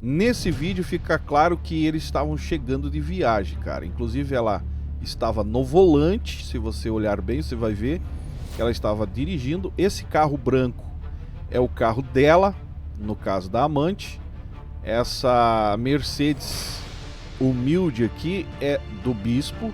Nesse vídeo fica claro que eles estavam chegando de viagem, cara. Inclusive ela estava no volante, se você olhar bem você vai ver que ela estava dirigindo. Esse carro branco é o carro dela, no caso da amante. Essa Mercedes humilde aqui é do bispo.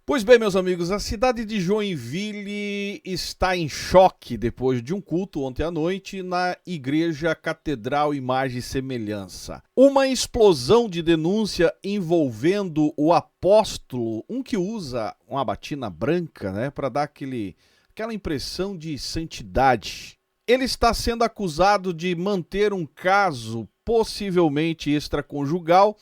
Pois bem, meus amigos, a cidade de Joinville está em choque depois de um culto ontem à noite na Igreja Catedral Imagem e Semelhança. Uma explosão de denúncia envolvendo o apóstolo, um que usa uma batina branca, né, para dar aquela impressão de santidade. Ele está sendo acusado de manter um caso possivelmente extraconjugal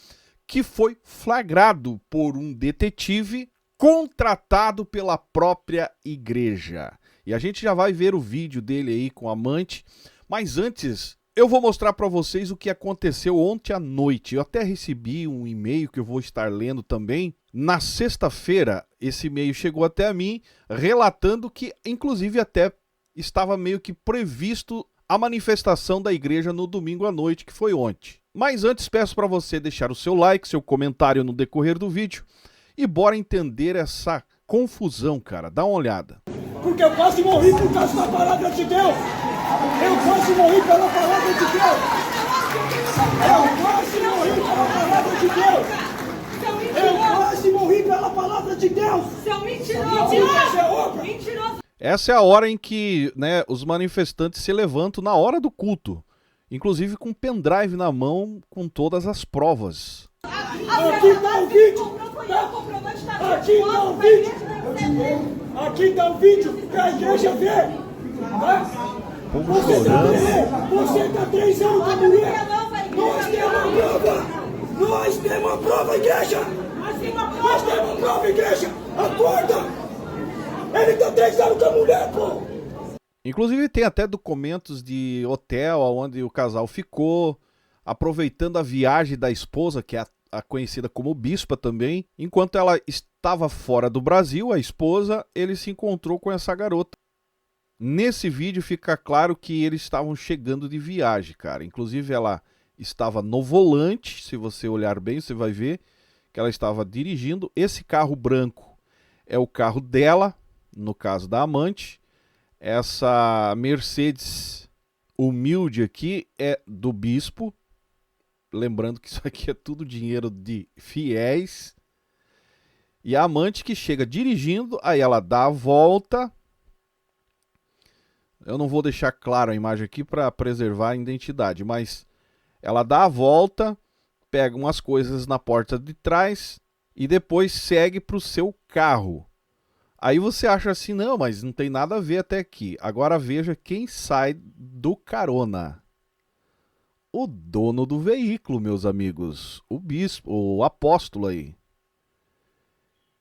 que foi flagrado por um detetive contratado pela própria igreja. E a gente já vai ver o vídeo dele aí com a amante, mas antes eu vou mostrar para vocês o que aconteceu ontem à noite. Eu até recebi um e-mail que eu vou estar lendo também. Na sexta-feira, esse e-mail chegou até a mim, relatando que, inclusive, até estava meio que previsto a manifestação da igreja no domingo à noite, que foi ontem. Mas antes peço para você deixar o seu like, seu comentário no decorrer do vídeo. E bora entender essa confusão, cara. Dá uma olhada. Porque eu quase morri por causa da palavra de Deus. Eu quase morri pela palavra de Deus. Eu quase morri pela palavra de Deus. Eu quase morri pela palavra de Deus. Seu mentiroso. Mentiroso. Essa é a hora em que, né, os manifestantes se levantam na hora do culto. Inclusive com pendrive na mão com todas as provas. Aqui está o vídeo. Aqui está o vídeo. Aqui está o vídeo para a igreja ver. Você está 3 anos com a mulher. Nós temos uma prova. Nós temos uma prova, igreja. Nós temos uma prova, igreja. Acorda. Ele está 3 anos com a mulher, pô. Inclusive tem até documentos de hotel onde o casal ficou, aproveitando a viagem da esposa, que é a conhecida como bispa também. Enquanto ela estava fora do Brasil, a esposa, ele se encontrou com essa garota. Nesse vídeo fica claro que eles estavam chegando de viagem, cara. Inclusive ela estava no volante, se você olhar bem você vai ver que ela estava dirigindo. Esse carro branco é o carro dela, no caso da amante. Essa Mercedes humilde aqui é do bispo. Lembrando que isso aqui é tudo dinheiro de fiéis. E a amante que chega dirigindo, aí ela dá a volta. Eu não vou deixar claro a imagem aqui para preservar a identidade, mas ela dá a volta, pega umas coisas na porta de trás e depois segue para o seu carro. Aí você acha assim, não, mas não tem nada a ver até aqui. Agora veja quem sai do carona. O dono do veículo, meus amigos. O bispo, o apóstolo aí.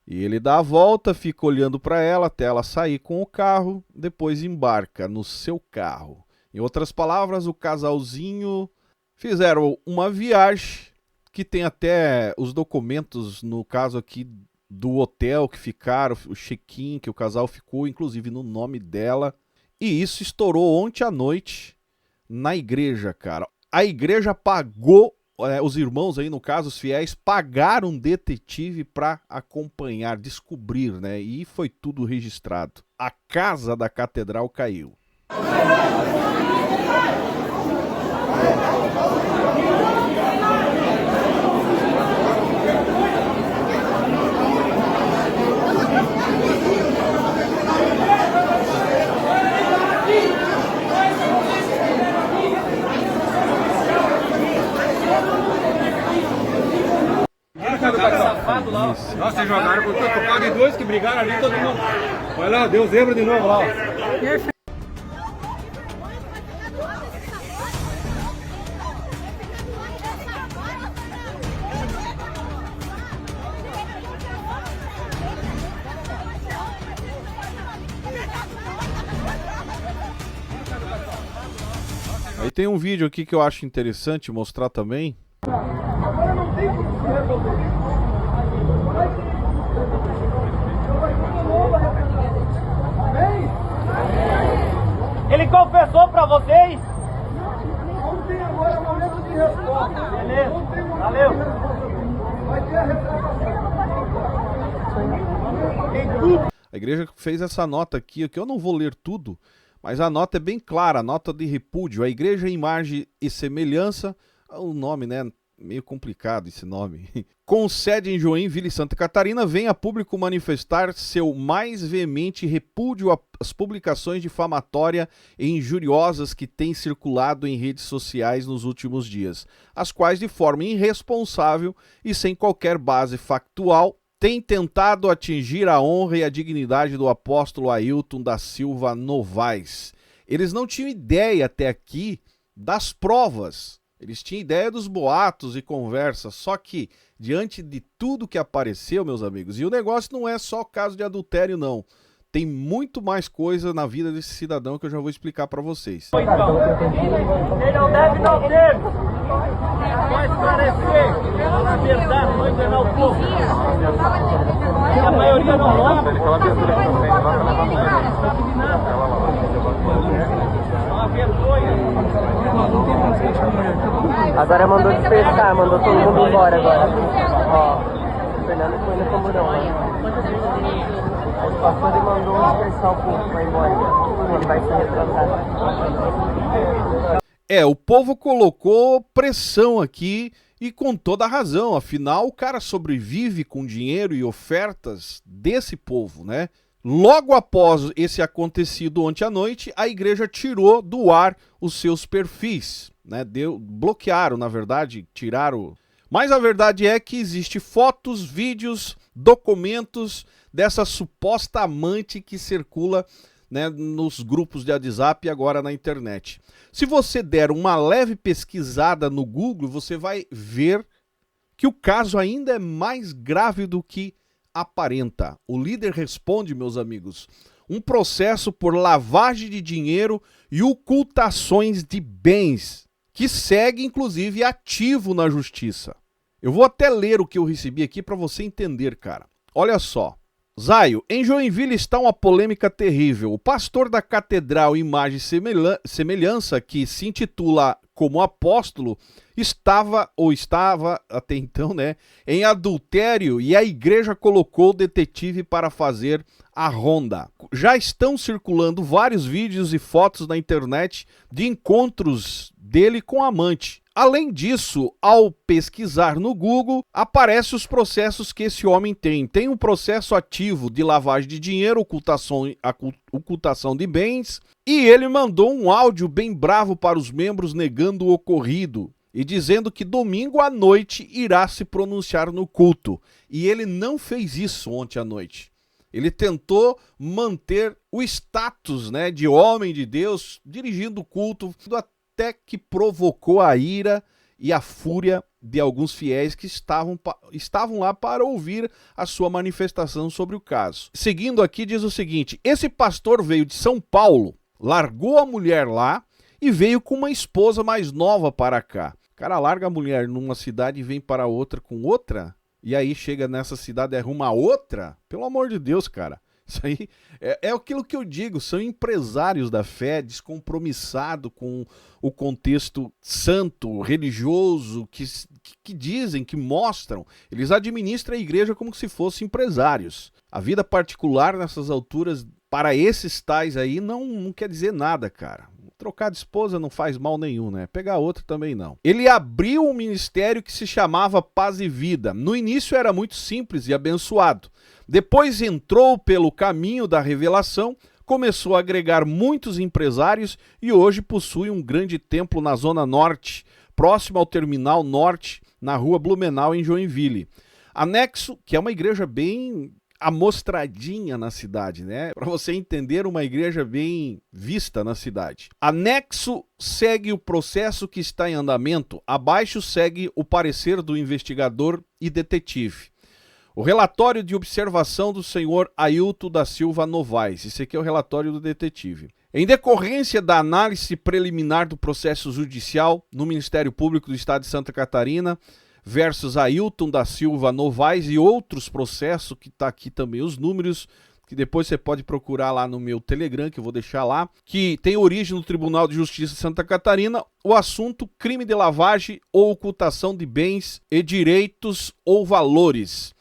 E ele dá a volta, fica olhando para ela até ela sair com o carro, depois embarca no seu carro. Em outras palavras, o casalzinho fizeram uma viagem que tem até os documentos, no caso aqui, do hotel que ficaram, o check-in que o casal ficou, inclusive no nome dela. E isso estourou ontem à noite na igreja, cara. A igreja pagou, os irmãos aí, no caso, os fiéis, pagaram um detetive para acompanhar, descobrir, né? E foi tudo registrado. A casa da catedral caiu. Nossa, vocês jogaram por tocar de dois que brigaram ali, todo mundo. Vai lá, deu zebra de novo lá. Aí tem um vídeo aqui que eu acho interessante mostrar também. Agora não tem como se resolver. Ele confessou pra vocês? Não tem agora momento de resposta. Valeu. A igreja fez essa nota aqui, que eu não vou ler tudo, mas a nota é bem clara, a nota de repúdio. A igreja, imagem e semelhança, o nome, né? Meio complicado esse nome. Com sede em Joinville, Santa Catarina, vem a público manifestar seu mais veemente repúdio às publicações difamatórias e injuriosas que têm circulado em redes sociais nos últimos dias, as quais, de forma irresponsável e sem qualquer base factual, têm tentado atingir a honra e a dignidade do apóstolo Ailton da Silva Novaes. Eles não tinham ideia até aqui das provas. Eles tinham ideia dos boatos e conversas, só que, diante de tudo que apareceu, meus amigos, e o negócio não é só caso de adultério, não. Tem muito mais coisa na vida desse cidadão que eu já vou explicar para vocês. Ele não deve, não teve. Vai esclarecer a verdade, vai enganar o povo. E a maioria não volta. Uma vergonha. Agora mandou dispersar, mandou todo mundo embora agora. Ó, o Fernando foi no Camburão. O pastor ele mandou dispersar o povo, vai embora. Ele vai se retratar. O povo colocou pressão aqui e com toda a razão. Afinal, o cara sobrevive com dinheiro e ofertas desse povo, né? Logo após esse acontecido ontem à noite, a igreja tirou do ar os seus perfis, né? Bloquearam, na verdade, tiraram. Mas a verdade é que existe fotos, vídeos, documentos dessa suposta amante que circula, né, nos grupos de WhatsApp e agora na internet. Se você der uma leve pesquisada no Google, você vai ver que o caso ainda é mais grave do que aparenta. O líder responde, meus amigos, um processo por lavagem de dinheiro e ocultações de bens, que segue inclusive ativo na justiça. Eu vou até ler o que eu recebi aqui para você entender, cara. Olha só. Zaio, em Joinville está uma polêmica terrível. O pastor da Catedral Imagem e Semelhança, que se intitula como apóstolo, estava até então, né, em adultério, e a igreja colocou o detetive para fazer a ronda. Já estão circulando vários vídeos e fotos na internet de encontros dele com a amante. Além disso, ao pesquisar no Google, aparecem os processos que esse homem tem. Tem um processo ativo de lavagem de dinheiro, ocultação de bens, e ele mandou um áudio bem bravo para os membros negando o ocorrido e dizendo que domingo à noite irá se pronunciar no culto. E ele não fez isso ontem à noite. Ele tentou manter o status, né, de homem de Deus, dirigindo o culto, até que provocou a ira e a fúria de alguns fiéis que estavam lá para ouvir a sua manifestação sobre o caso. Seguindo aqui, diz o seguinte: esse pastor veio de São Paulo, largou a mulher lá e veio com uma esposa mais nova para cá. O cara larga a mulher numa cidade e vem para outra com outra? E aí chega nessa cidade e arruma outra? Pelo amor de Deus, cara. Isso aí é aquilo que eu digo, são empresários da fé, descompromissados com o contexto santo, religioso, que dizem, que mostram. Eles administram a igreja como se fossem empresários. A vida particular nessas alturas, para esses tais aí, não quer dizer nada, cara. Trocar de esposa não faz mal nenhum, né? Pegar outra também não. Ele abriu um ministério que se chamava Paz e Vida. No início era muito simples e abençoado. Depois entrou pelo caminho da revelação, começou a agregar muitos empresários e hoje possui um grande templo na Zona Norte, próximo ao Terminal Norte, na Rua Blumenau, em Joinville. Anexo, que é uma igreja bem amostradinha na cidade, né? Para você entender, uma igreja bem vista na cidade. Anexo segue o processo que está em andamento. Abaixo segue o parecer do investigador e detetive. O relatório de observação do senhor Ailton da Silva Novaes. Esse aqui é o relatório do detetive. Em decorrência da análise preliminar do processo judicial no Ministério Público do Estado de Santa Catarina versus Ailton da Silva Novaes e outros processos, que está aqui também os números, que depois você pode procurar lá no meu Telegram, que eu vou deixar lá, que tem origem no Tribunal de Justiça de Santa Catarina, o assunto crime de lavagem ou ocultação de bens e direitos ou valores.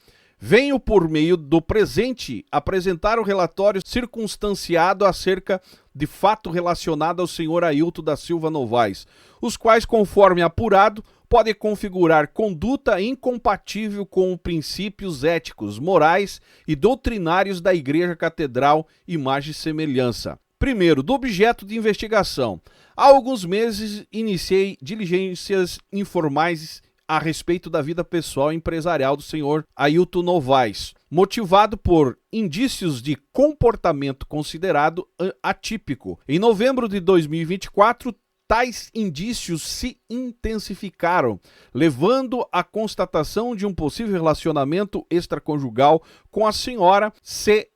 Venho, por meio do presente, apresentar o relatório circunstanciado acerca de fato relacionado ao senhor Ailton da Silva Novaes, os quais, conforme apurado, podem configurar conduta incompatível com princípios éticos, morais e doutrinários da Igreja Catedral, Imagem e Semelhança. Primeiro, do objeto de investigação. Há alguns meses iniciei diligências informais a respeito da vida pessoal e empresarial do senhor Ailton Novaes, motivado por indícios de comportamento considerado atípico. Em novembro de 2024, tais indícios se intensificaram, levando à constatação de um possível relacionamento extraconjugal com a senhora C.N.S.,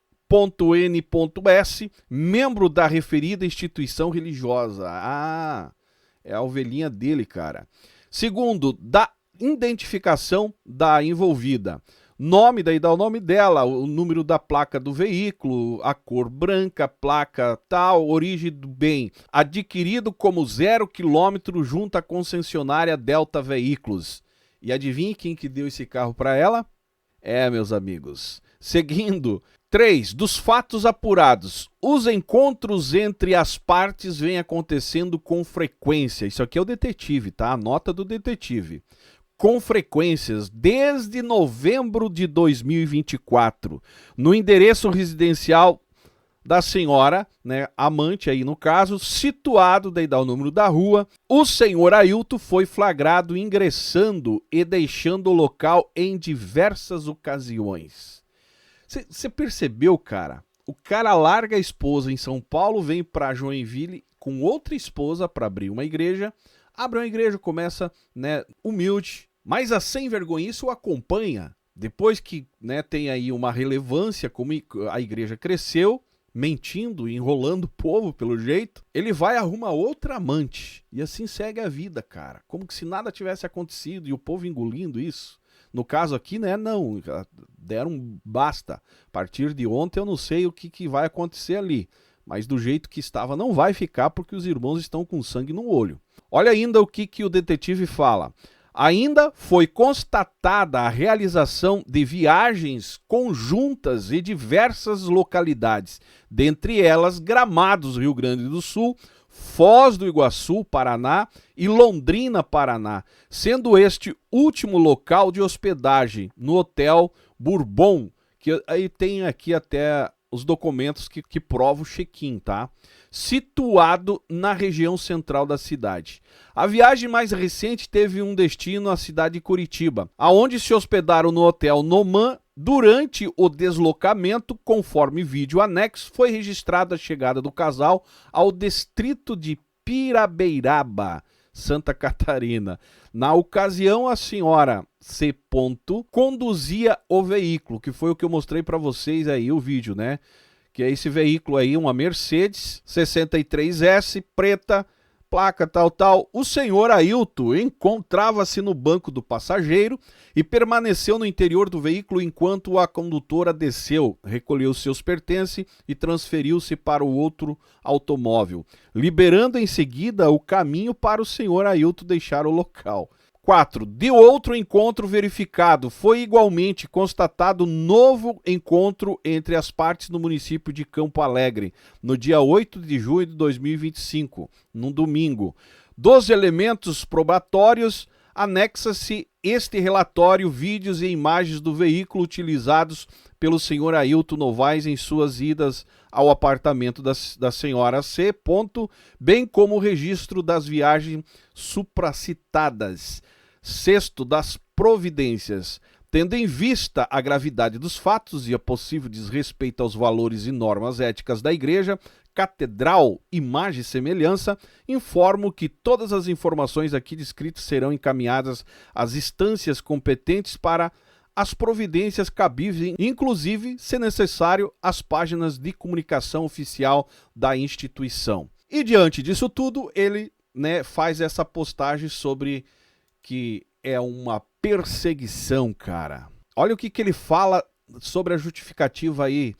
membro da referida instituição religiosa. Ah, é a ovelhinha dele, cara. Segundo, da identificação da envolvida. Nome, daí dá o nome dela, o número da placa do veículo, a cor branca, placa tal, origem do bem. Adquirido como 0 km junto à concessionária Delta Veículos. E adivinhe quem que deu esse carro para ela? Meus amigos. Seguindo. 3. Dos fatos apurados. Os encontros entre as partes vêm acontecendo com frequência. Isso aqui é o detetive, tá? A nota do detetive. Com frequências desde novembro de 2024, no endereço residencial da senhora, né, amante aí no caso, situado, daí dá o número da rua, o senhor Ailton foi flagrado ingressando e deixando o local em diversas ocasiões. Você percebeu, cara? O cara larga a esposa em São Paulo, vem para Joinville com outra esposa para abrir uma igreja, abre uma igreja, começa, né, humilde, mas a sem vergonhice o acompanha. Depois que, né, tem aí uma relevância, como a igreja cresceu, mentindo, enrolando o povo pelo jeito, ele vai e arruma outra amante. E assim segue a vida, cara. Como que se nada tivesse acontecido e o povo engolindo isso. No caso aqui, né, não, deram basta. A partir de ontem eu não sei o que vai acontecer ali. Mas do jeito que estava não vai ficar porque os irmãos estão com sangue no olho. Olha ainda o que o detetive fala. Ainda foi constatada a realização de viagens conjuntas em diversas localidades, dentre elas Gramados, Rio Grande do Sul, Foz do Iguaçu, Paraná e Londrina, Paraná, sendo este último local de hospedagem no Hotel Bourbon, que aí tem aqui até os documentos que provam o check-in, tá? Situado na região central da cidade. A viagem mais recente teve um destino à cidade de Curitiba, aonde se hospedaram no Hotel Noman. Durante o deslocamento, conforme vídeo anexo, foi registrada a chegada do casal ao distrito de Pirabeiraba, Santa Catarina. Na ocasião, a senhora C. conduzia o veículo, que foi o que eu mostrei para vocês aí, o vídeo, né? Que é esse veículo aí, uma Mercedes 63S, preta, placa tal. O senhor Ailton encontrava-se no banco do passageiro e permaneceu no interior do veículo enquanto a condutora desceu, recolheu seus pertences e transferiu-se para o outro automóvel, liberando em seguida o caminho para o senhor Ailton deixar o local. 4. De outro encontro verificado, foi igualmente constatado novo encontro entre as partes no município de Campo Alegre, no dia 8 de junho de 2025, num domingo. Dos elementos probatórios, anexa-se este relatório, vídeos e imagens do veículo utilizados pelo senhor Ailton Novaes em suas idas ao apartamento da senhora C. Bem como o registro das viagens supracitadas. 6. Das providências. Tendo em vista a gravidade dos fatos e a possível desrespeito aos valores e normas éticas da Igreja Catedral, Imagem e Semelhança, informo que todas as informações aqui descritas serão encaminhadas às instâncias competentes para as providências cabíveis, inclusive, se necessário, às páginas de comunicação oficial da instituição. E diante disso tudo, ele, né, faz essa postagem sobre que é uma perseguição, cara. Olha o que ele fala sobre a justificativa aí.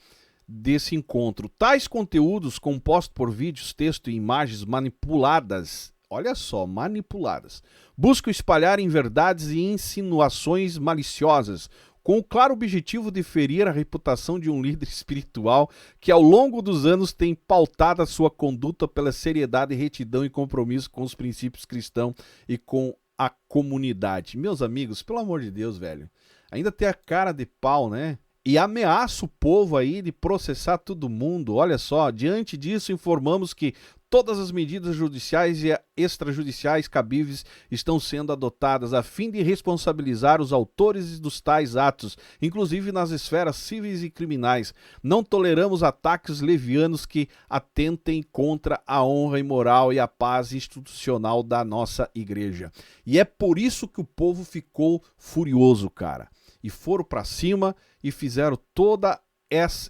desse encontro. Tais conteúdos compostos por vídeos, texto e imagens manipuladas, olha só, manipuladas, buscam espalhar inverdades e insinuações maliciosas, com o claro objetivo de ferir a reputação de um líder espiritual que ao longo dos anos tem pautado a sua conduta pela seriedade, retidão e compromisso com os princípios cristãos e com a comunidade. Meus amigos, pelo amor de Deus, velho, ainda tem a cara de pau, né? E ameaça o povo aí de processar todo mundo. Olha só, diante disso informamos que todas as medidas judiciais e extrajudiciais cabíveis estão sendo adotadas a fim de responsabilizar os autores dos tais atos, inclusive nas esferas cíveis e criminais. Não toleramos ataques levianos que atentem contra a honra e moral e a paz institucional da nossa igreja. E é por isso que o povo ficou furioso, cara. E foram para cima e fizeram toda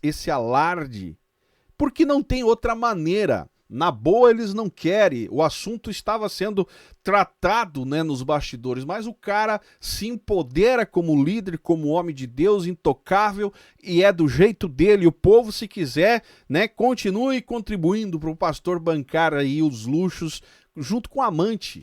esse alarde, porque não tem outra maneira. Na boa eles não querem, o assunto estava sendo tratado, né, nos bastidores, mas o cara se empodera como líder, como homem de Deus, intocável, e é do jeito dele. O povo, se quiser, né, continue contribuindo para o pastor bancar aí os luxos junto com a amante.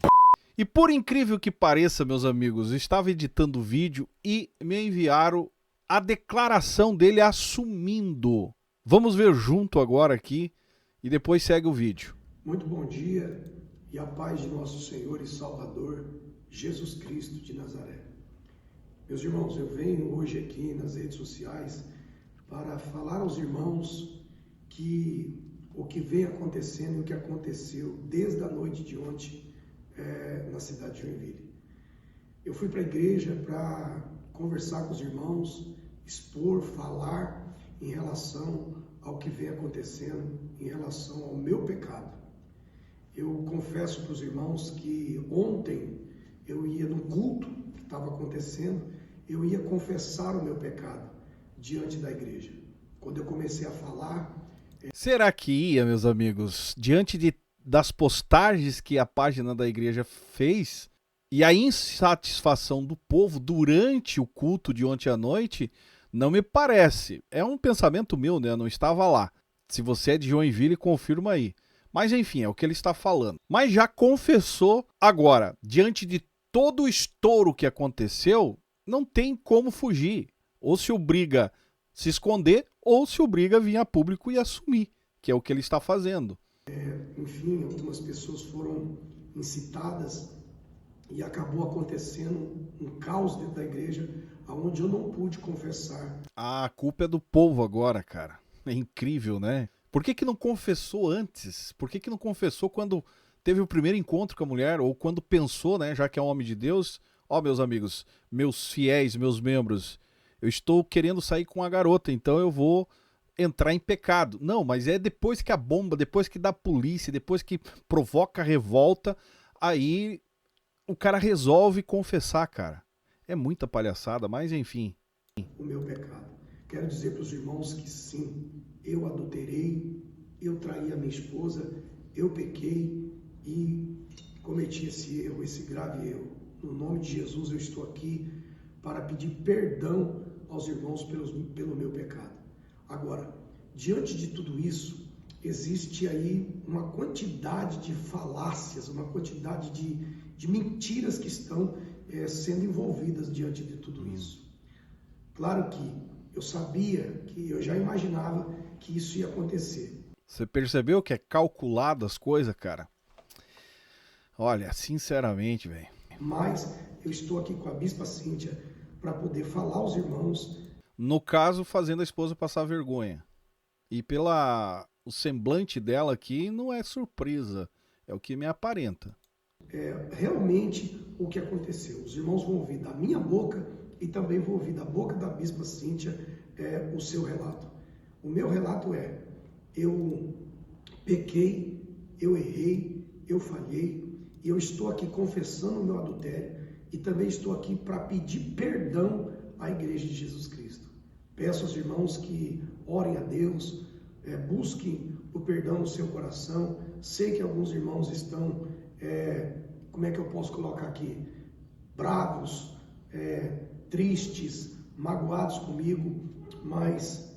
E por incrível que pareça, meus amigos, eu estava editando o vídeo e me enviaram a declaração dele assumindo. Vamos ver junto agora aqui e depois segue o vídeo. Muito bom dia e a paz de nosso Senhor e Salvador, Jesus Cristo de Nazaré. Meus irmãos, eu venho hoje aqui nas redes sociais para falar aos irmãos que o que vem acontecendo e o que aconteceu desde a noite de ontem na cidade de Joinville. Eu fui para a igreja para conversar com os irmãos, expor, falar em relação ao que vem acontecendo, em relação ao meu pecado. Eu confesso para os irmãos que ontem eu ia no culto que estava acontecendo, eu ia confessar o meu pecado diante da igreja. Quando eu comecei a falar... Será que ia, meus amigos, diante das postagens que a página da igreja fez e a insatisfação do povo durante o culto de ontem à noite, não me parece. É um pensamento meu, né? Eu não estava lá. Se você é de Joinville, confirma aí. Mas enfim, é o que ele está falando. Mas já confessou agora, diante de todo o estouro que aconteceu, não tem como fugir. Ou se obriga a se esconder, ou se obriga a vir a público e assumir, que é o que ele está fazendo. Enfim, algumas pessoas foram incitadas e acabou acontecendo um caos dentro da igreja, onde eu não pude confessar. A culpa é do povo agora, cara. É incrível, né? Por que não confessou antes? Por que não confessou quando teve o primeiro encontro com a mulher? Ou quando pensou, né, já que é um homem de Deus? Ó, meus amigos, meus fiéis, meus membros, eu estou querendo sair com a garota, então eu vou entrar em pecado. Não, mas é depois que a bomba, depois que dá polícia, depois que provoca revolta, aí o cara resolve confessar, cara. É muita palhaçada, mas enfim. O meu pecado. Quero dizer para os irmãos que sim, eu adulterei, eu traí a minha esposa, eu pequei e cometi esse erro, esse grave erro. No nome de Jesus eu estou aqui para pedir perdão aos irmãos pelo meu pecado. Agora, diante de tudo isso, existe aí uma quantidade de falácias, uma quantidade de mentiras que estão sendo envolvidas diante de tudo isso. Claro que eu sabia, que eu já imaginava que isso ia acontecer. Você percebeu que é calculado as coisas, cara? Olha, sinceramente, velho. Mas eu estou aqui com a Bispa Cíntia para poder falar aos irmãos. No caso, fazendo a esposa passar vergonha. E o semblante dela aqui não é surpresa, é o que me aparenta. Realmente o que aconteceu. Os irmãos vão ouvir da minha boca e também vão ouvir da boca da Bispa Cíntia o seu relato. O meu relato é: eu pequei, eu errei, eu falhei, e eu estou aqui confessando o meu adultério e também estou aqui para pedir perdão à Igreja de Jesus Cristo. Peço aos irmãos que orem a Deus, busquem o perdão no seu coração. Sei que alguns irmãos estão, como é que eu posso colocar aqui? Bravos, tristes, magoados comigo, mas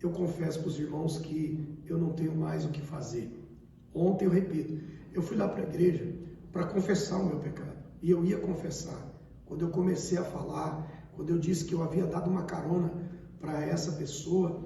eu confesso para os irmãos que eu não tenho mais o que fazer. Ontem, eu repito, eu fui lá para a igreja para confessar o meu pecado. E eu ia confessar. Quando eu comecei a falar, quando eu disse que eu havia dado uma carona para essa pessoa,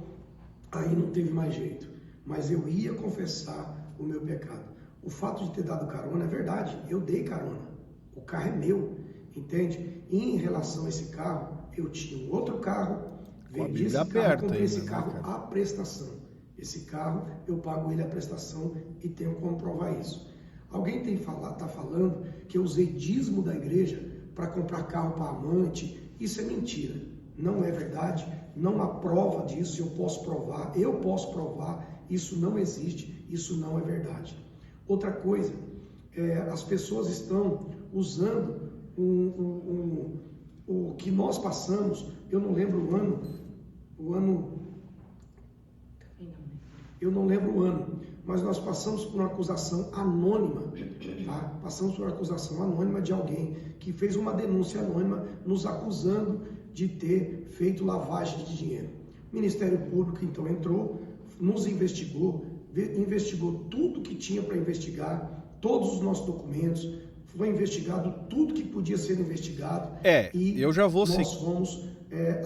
aí não teve mais jeito. Mas eu ia confessar o meu pecado. O fato de ter dado carona é verdade, eu dei carona. O carro é meu, entende? E em relação a esse carro, eu tinha um outro carro, vendi esse carro, comprei esse carro à prestação. Esse carro, eu pago ele à prestação e tenho como provar isso. Alguém está falando que eu usei dízimo da igreja para comprar carro para amante. Isso é mentira, não é verdade, não há prova disso, eu posso provar, isso não existe, isso não é verdade. Outra coisa, as pessoas estão usando o que nós passamos, eu não lembro o ano, mas nós passamos por uma acusação anônima, tá? Passamos por uma acusação anônima de alguém que fez uma denúncia anônima nos acusando de ter feito lavagem de dinheiro. O Ministério Público então entrou, nos investigou tudo que tinha para investigar, todos os nossos documentos, foi investigado tudo que podia ser investigado. E eu já vou nós fomos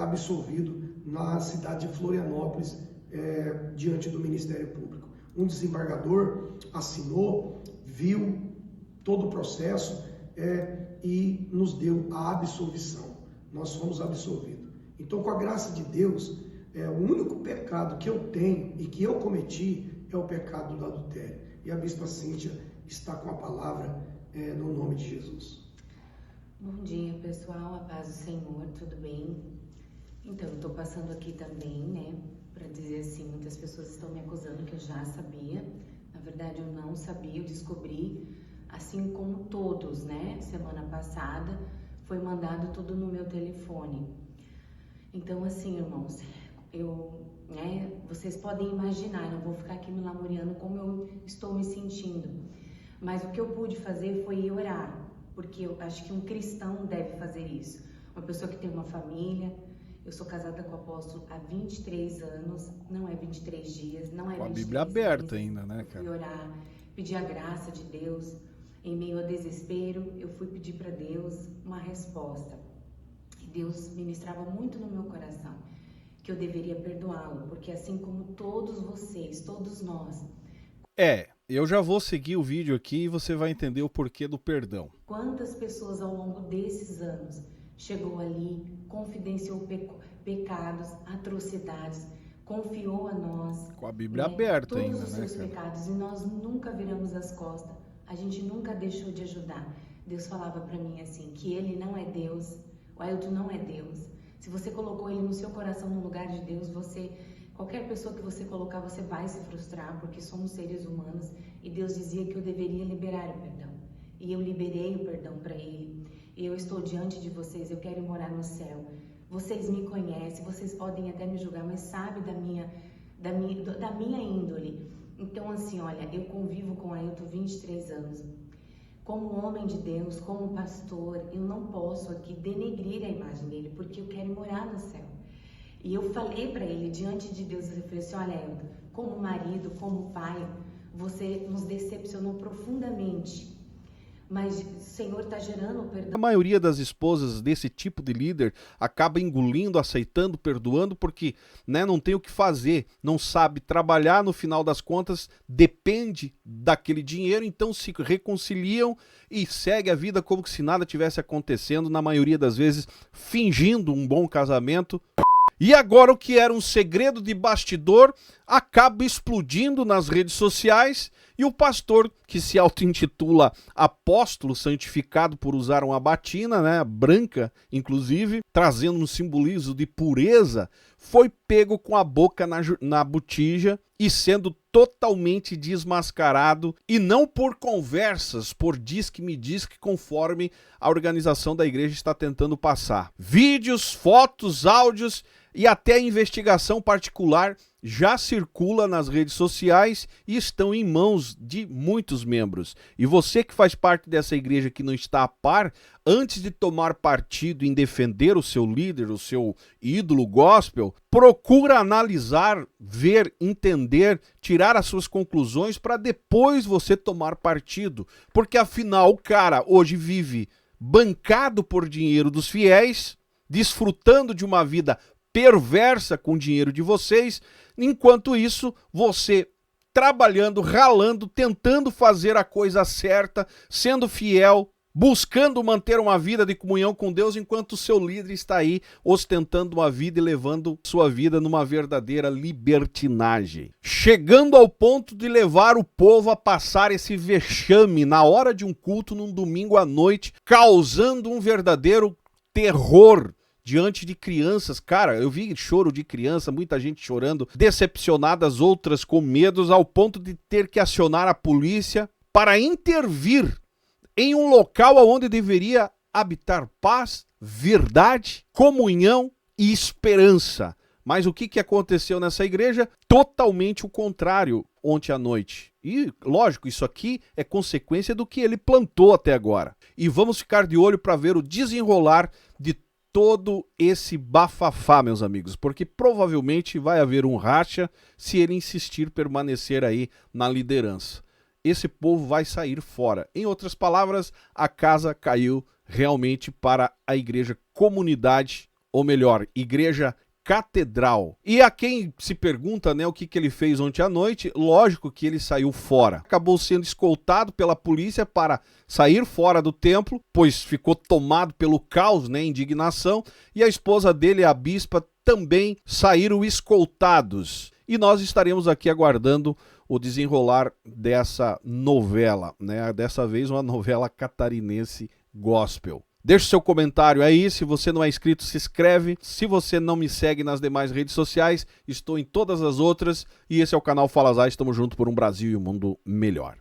absolvidos na cidade de Florianópolis, diante do Ministério Público. Um desembargador assinou, viu todo o processo e nos deu a absolvição. Nós fomos absolvidos. Então, com a graça de Deus, o único pecado que eu tenho e que eu cometi é o pecado do adultério. E a Bispa Cíntia está com a palavra no nome de Jesus. Bom dia, pessoal. A paz do Senhor, tudo bem? Então, eu estou passando aqui também, né, para dizer assim, muitas pessoas estão me acusando que eu já sabia. Na verdade, eu não sabia, eu descobri, assim como todos, né? Semana passada foi mandado tudo no meu telefone. Então, assim, irmãos, vocês podem imaginar, eu não vou ficar aqui me lamuriando como eu estou me sentindo. Mas o que eu pude fazer foi orar, porque eu acho que um cristão deve fazer isso. Uma pessoa que tem uma família. Eu sou casada com o apóstolo há 23 anos, não é 23 dias, não é 23 Com a Bíblia aberta meses. ainda, né, cara? Fui orar, pedir a graça de Deus. Em meio ao desespero, eu fui pedir para Deus uma resposta. E Deus ministrava muito no meu coração que eu deveria perdoá-lo, porque assim como todos vocês, todos nós... Eu já vou seguir o vídeo aqui e você vai entender o porquê do perdão. Quantas pessoas ao longo desses anos chegou ali, confidenciou pecados, atrocidades, confiou a nós. Com a Bíblia aberta todos ainda, os né, seus cara? pecados, e nós nunca viramos as costas. A gente nunca deixou de ajudar. Deus falava para mim assim, que ele não é Deus, o Ailton não é Deus. Se você colocou ele no seu coração no lugar de Deus, qualquer pessoa que você colocar, você vai se frustrar, porque somos seres humanos. E Deus dizia que eu deveria liberar o perdão. E eu liberei o perdão para ele. E eu estou diante de vocês, eu quero morar no céu. Vocês me conhecem, vocês podem até me julgar, mas sabem da minha índole. Então, assim, olha, eu convivo com Ailton 23 anos. Como homem de Deus, como pastor, eu não posso aqui denegrir a imagem dele, porque eu quero morar no céu. E eu falei para ele, diante de Deus, eu falei assim, olha, Ailton, como marido, como pai, você nos decepcionou profundamente. Mas o Senhor está gerando o perdão. A maioria das esposas desse tipo de líder acaba engolindo, aceitando, perdoando, porque não tem o que fazer, não sabe trabalhar, no final das contas depende daquele dinheiro, então se reconciliam e segue a vida como se nada tivesse acontecendo, na maioria das vezes fingindo um bom casamento. E agora o que era um segredo de bastidor acaba explodindo nas redes sociais e o pastor, que se auto-intitula apóstolo santificado por usar uma batina, né, branca inclusive, trazendo um simbolismo de pureza, foi pego com a boca na botija e sendo totalmente desmascarado, e não por conversas, por diz-que-me-diz-que, conforme a organização da igreja está tentando passar. Vídeos, fotos, áudios e até investigação particular já circula nas redes sociais e estão em mãos de muitos membros. E você que faz parte dessa igreja que não está a par, antes de tomar partido em defender o seu líder, o seu ídolo gospel, procura analisar, ver, entender, tirar as suas conclusões para depois você tomar partido. Porque afinal o cara hoje vive bancado por dinheiro dos fiéis, desfrutando de uma vida perversa com o dinheiro de vocês, enquanto isso você trabalhando, ralando, tentando fazer a coisa certa, sendo fiel, buscando manter uma vida de comunhão com Deus, enquanto o seu líder está aí ostentando uma vida e levando sua vida numa verdadeira libertinagem. Chegando ao ponto de levar o povo a passar esse vexame na hora de um culto num domingo à noite, causando um verdadeiro terror diante de crianças. Cara, eu vi choro de criança, muita gente chorando, decepcionadas, outras com medos, ao ponto de ter que acionar a polícia para intervir em um local onde deveria habitar paz, verdade, comunhão e esperança. Mas o que aconteceu nessa igreja? Totalmente o contrário ontem à noite. E, lógico, isso aqui é consequência do que ele plantou até agora. E vamos ficar de olho para ver o desenrolar de todo esse bafafá, meus amigos, porque provavelmente vai haver um racha se ele insistir permanecer aí na liderança. Esse povo vai sair fora. Em outras palavras, a casa caiu realmente para a igreja comunidade, ou melhor, igreja catedral. E a quem se pergunta, né, o que ele fez ontem à noite, lógico que ele saiu fora. Acabou sendo escoltado pela polícia para sair fora do templo, pois ficou tomado pelo caos, né, indignação, e a esposa dele, a bispa, também saíram escoltados. E nós estaremos aqui aguardando o desenrolar dessa novela, né? Dessa vez uma novela catarinense gospel. Deixe seu comentário aí, se você não é inscrito, se inscreve. Se você não me segue nas demais redes sociais, estou em todas as outras. E esse é o canal Fala Zay, estamos juntos por um Brasil e um mundo melhor.